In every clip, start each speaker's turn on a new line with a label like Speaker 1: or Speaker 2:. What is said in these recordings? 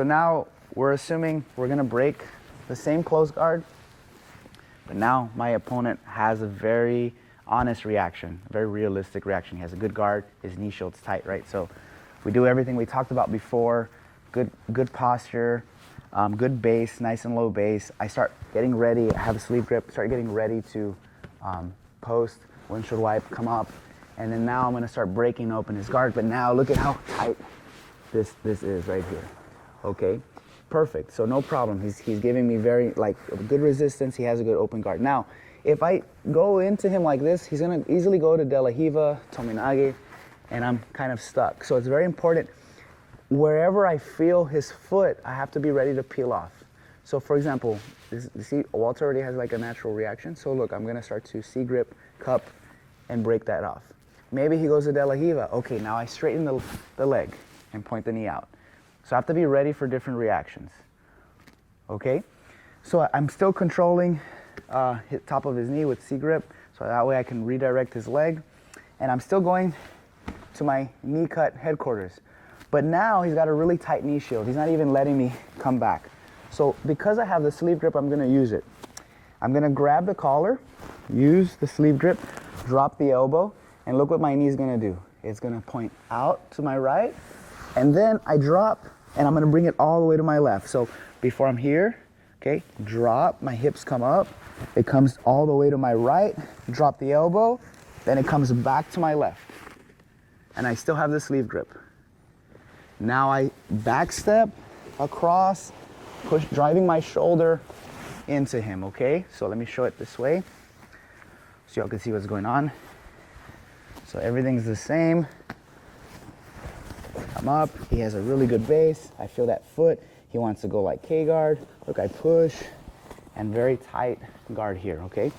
Speaker 1: now we're assuming we're gonna break the same close guard, but now my opponent has a very honest reaction, a very realistic reaction. He has a good guard, his knee shield's tight, right? So we do everything we talked about before, good posture, good base, nice and low base. I start getting ready, I have a sleeve grip, start getting ready to post, windshield wipe, come up, and then now I'm gonna start breaking open his guard, but now look at how tight this is right here, okay? Perfect, so no problem. He's giving me very, like, good resistance, he has a good open guard. Now, if I go into him like this, he's gonna easily go to De La Riva, Tominage, and I'm kind of stuck. So it's very important, wherever I feel his foot, I have to be ready to peel off. So for example, you see Walter already has like a natural reaction. So look, I'm gonna start to C-grip, cup, and break that off. Maybe he goes to De La Riva. Okay, now I straighten the leg and point the knee out. So I have to be ready for different reactions, okay? So I'm still controlling his top of his knee with C-grip, so that way I can redirect his leg. And I'm still going to my knee cut headquarters. But now he's got a really tight knee shield. He's not even letting me come back. So because I have the sleeve grip, I'm gonna use it. I'm gonna grab the collar, use the sleeve grip, drop the elbow, and look what my knee is gonna do. It's gonna point out to my right, and then I drop, and I'm gonna bring it all the way to my left. So before I'm here, okay, drop, my hips come up, it comes all the way to my right, drop the elbow, then it comes back to my left. And I still have the sleeve grip. Now I back step across, push, driving my shoulder into him, okay? So let me show it this way so y'all can see what's going on. So everything's the same. Come up, he has a really good base. I feel that foot. He wants to go like K-guard. Look, I push, and very tight guard here, okay?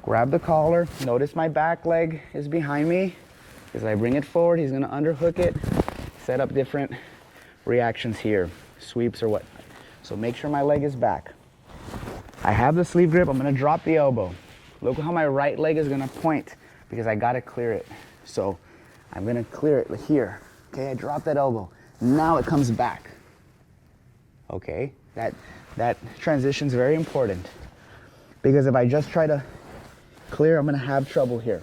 Speaker 1: Grab the collar. Notice my back leg is behind me. As I bring it forward, he's gonna underhook it, set up different reactions here, sweeps or what. So make sure my leg is back. I have the sleeve grip, I'm gonna drop the elbow. Look how my right leg is gonna point because I gotta clear it. So I'm gonna clear it here. Okay, I drop that elbow. Now it comes back. Okay, that transition is very important because if I just try to clear, I'm gonna have trouble here.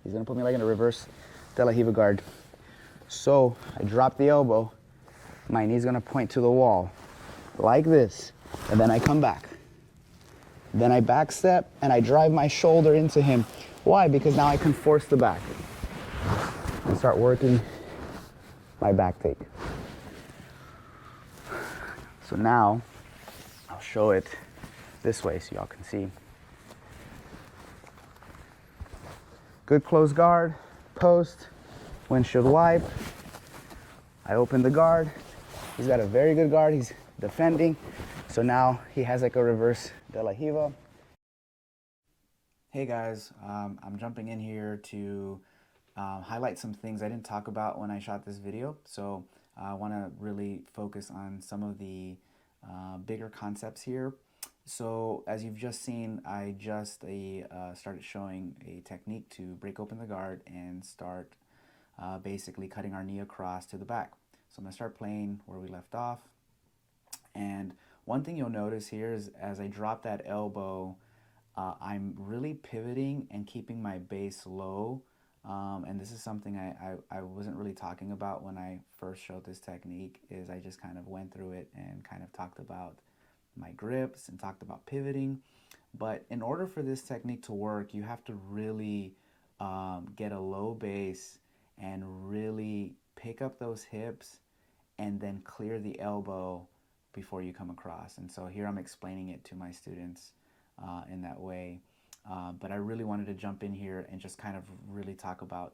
Speaker 1: He's gonna put me like in a reverse De La Riva guard. So I drop the elbow, my knee's gonna point to the wall like this, and then I come back. Then I back step and I drive my shoulder into him. Why? Because now I can force the back and start working my back take. So now I'll show it this way so y'all can see. Good close guard, post, windshield wipe. I open the guard. He's got a very good guard. He's defending. So now he has like a reverse De La Riva. Hey guys, I'm jumping in here to highlight some things I didn't talk about when I shot this video. So I want to really focus on some of the bigger concepts here. So as you've just seen, I just started showing a technique to break open the guard and start basically cutting our knee across to the back. So I'm going to start playing where we left off. And one thing you'll notice here is as I drop that elbow, I'm really pivoting and keeping my base low. And this is something I wasn't really talking about when I first showed this technique, is I just kind of went through it and kind of talked about my grips and talked about pivoting. But in order for this technique to work, you have to really get a low base and really pick up those hips and then clear the elbow before you come across. And so here I'm explaining it to my students in that way. But I really wanted to jump in here and just kind of really talk about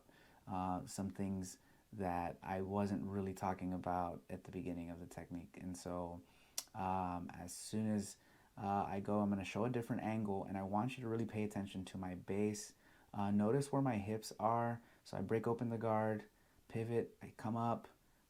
Speaker 1: some things that I wasn't really talking about at the beginning of the technique. And so as soon as I go, I'm going to show a different angle, and I want you to really pay attention to my base. Notice where my hips are. So I break open the guard, pivot, I come up,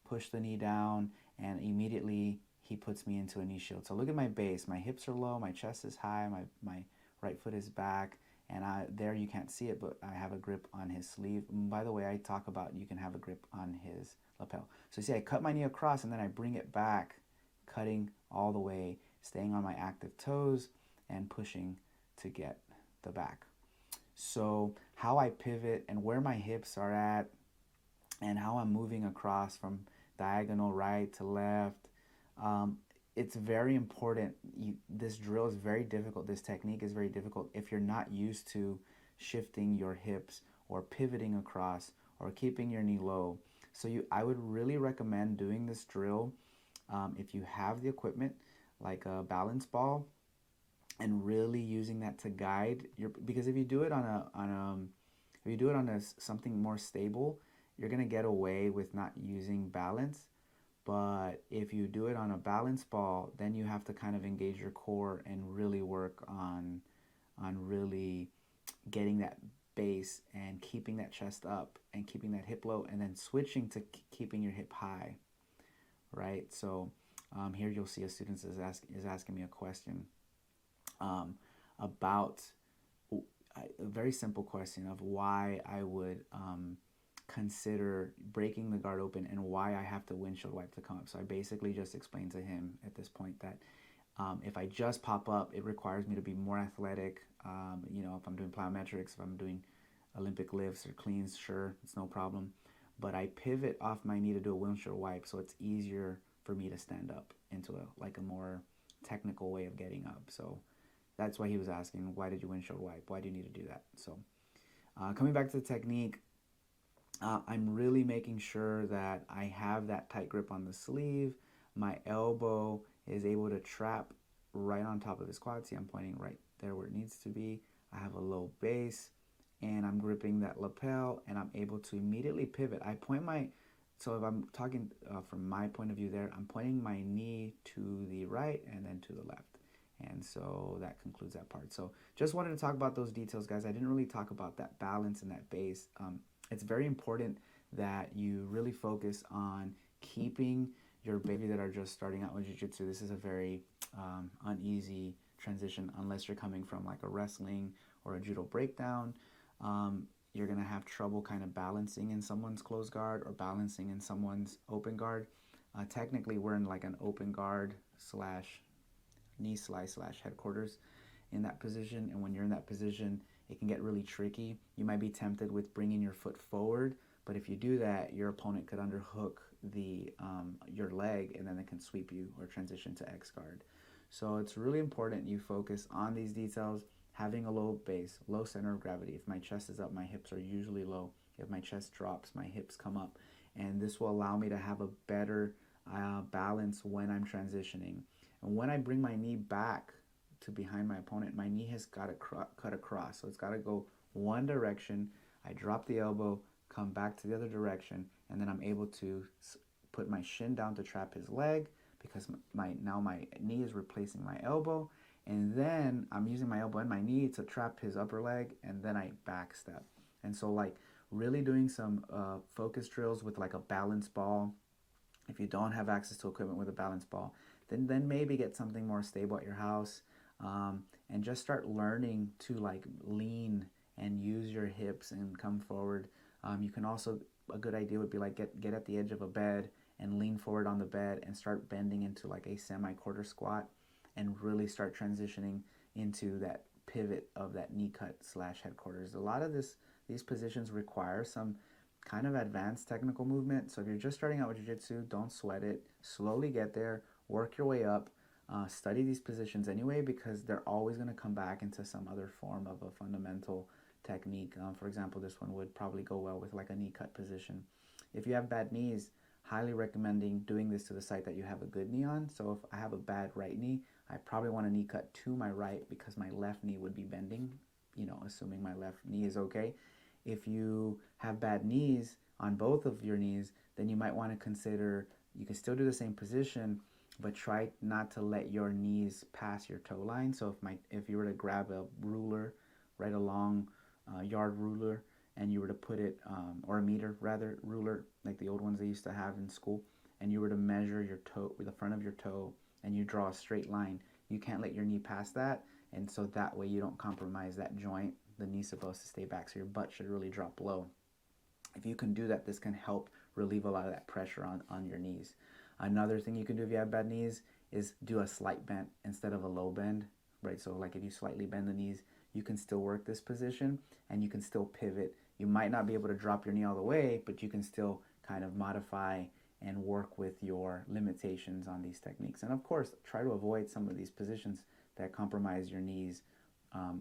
Speaker 1: push the knee down, and immediately he puts me into a knee shield. So look at my base. My hips are low, my chest is high, my right foot is back, and there you can't see it, but I have a grip on his sleeve. And by the way, I talk about you can have a grip on his lapel. So see, I cut my knee across and then I bring it back cutting all the way, staying on my active toes, and pushing to get the back. So how I pivot and where my hips are at and how I'm moving across from diagonal right to left, it's very important. This drill is very difficult. This technique is very difficult if you're not used to shifting your hips or pivoting across or keeping your knee low. So I would really recommend doing this drill if you have the equipment, like a balance ball, and really using that to guide your. Because if you do it if you do it on something more stable, you're gonna get away with not using balance. But if you do it on a balance ball, then you have to kind of engage your core and really work on really getting that base and keeping that chest up and keeping that hip low, and then switching to keeping your hip high, right? So here you'll see a student is asking me a question about a very simple question of why I would consider breaking the guard open and why I have to windshield wipe to come up. So I basically just explained to him at this point that if I just pop up, it requires me to be more athletic. If I'm doing plyometrics, if I'm doing Olympic lifts or cleans, sure, it's no problem. But I pivot off my knee to do a windshield wipe, so it's easier for me to stand up into a more technical way of getting up. So that's why he was asking, why did you windshield wipe? Why do you need to do that? So coming back to the technique, I'm really making sure that I have that tight grip on the sleeve. My elbow is able to trap right on top of his quad. See, I'm pointing right there where it needs to be. I have a low base, and I'm gripping that lapel, and I'm able to immediately pivot. So if I'm talking from my point of view there, I'm pointing my knee to the right and then to the left. And so that concludes that part. So just wanted to talk about those details, guys. I didn't really talk about that balance and that base. It's very important that you really focus on keeping your baby that are just starting out with jiu-jitsu. This is a very uneasy transition unless you're coming from like a wrestling or a judo breakdown. You're going to have trouble kind of balancing in someone's closed guard or balancing in someone's open guard. Technically, we're in like an open guard slash knee slice slash headquarters in that position. And when you're in that position, it can get really tricky. You might be tempted with bringing your foot forward, but if you do that, your opponent could underhook your leg, and then it can sweep you or transition to X guard. So it's really important you focus on these details, having a low base, low center of gravity. If my chest is up, my hips are usually low. If my chest drops, my hips come up. And this will allow me to have a better balance when I'm transitioning. And when I bring my knee back to behind my opponent, my knee has got to cut across. So it's got to go one direction. I drop the elbow, come back to the other direction, and then I'm able to put my shin down to trap his leg, because now my knee is replacing my elbow, and then I'm using my elbow and my knee to trap his upper leg, and then I back step. And so like really doing some focus drills with like a balance ball. If you don't have access to equipment with a balance ball, then maybe get something more stable at your house, and just start learning to like lean and use your hips and come forward. You can also, a good idea would be like get at the edge of a bed and lean forward on the bed and start bending into like a semi-quarter squat, and really start transitioning into that pivot of that knee cut slash headquarters. A lot of these positions require some kind of advanced technical movement. So if you're just starting out with jiu-jitsu, don't sweat it. Slowly get there, work your way up. Study these positions anyway, because they're always going to come back into some other form of a fundamental technique. For example, this one would probably go well with like a knee cut position. If you have bad knees, highly recommending doing this to the site that you have a good knee on. So if I have a bad right knee, I probably want a knee cut to my right, because my left knee would be bending, assuming my left knee is okay. If you have bad knees on both of your knees, then you might want to consider, you can still do the same position, but try not to let your knees pass your toe line. So if you were to grab a ruler, right, a long yard ruler, and you were to put it, or a meter rather, ruler, like the old ones they used to have in school, and you were to measure your toe, the front of your toe, and you draw a straight line, you can't let your knee pass that, and so that way you don't compromise that joint. The knee's supposed to stay back, so your butt should really drop low. If you can do that, this can help relieve a lot of that pressure on your knees. Another thing you can do if you have bad knees is do a slight bend instead of a low bend, right? So like if you slightly bend the knees, you can still work this position and you can still pivot. You might not be able to drop your knee all the way, but you can still kind of modify and work with your limitations on these techniques. And of course, try to avoid some of these positions that compromise your knees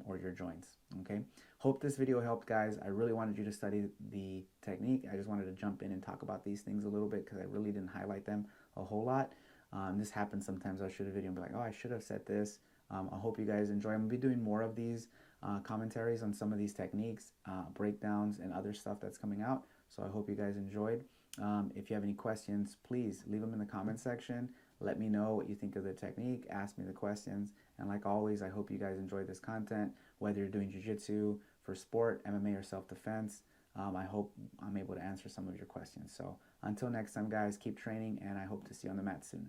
Speaker 1: or your joints, okay? Hope this video helped, guys. I really wanted you to study the technique. I just wanted to jump in and talk about these things a little bit because I really didn't highlight them a whole lot. This happens sometimes. I'll shoot a video and be like, oh, I should have said this. I hope you guys enjoy. I'm going to be doing more of these commentaries on some of these techniques, breakdowns, and other stuff that's coming out. So I hope you guys enjoyed. If you have any questions, please leave them in the comment section. Let me know what you think of the technique. Ask me the questions. And like always, I hope you guys enjoy this content, whether you're doing jiu-jitsu, for sport, MMA, or self-defense. I hope I'm able to answer some of your questions. So until next time, guys, keep training, and I hope to see you on the mat soon.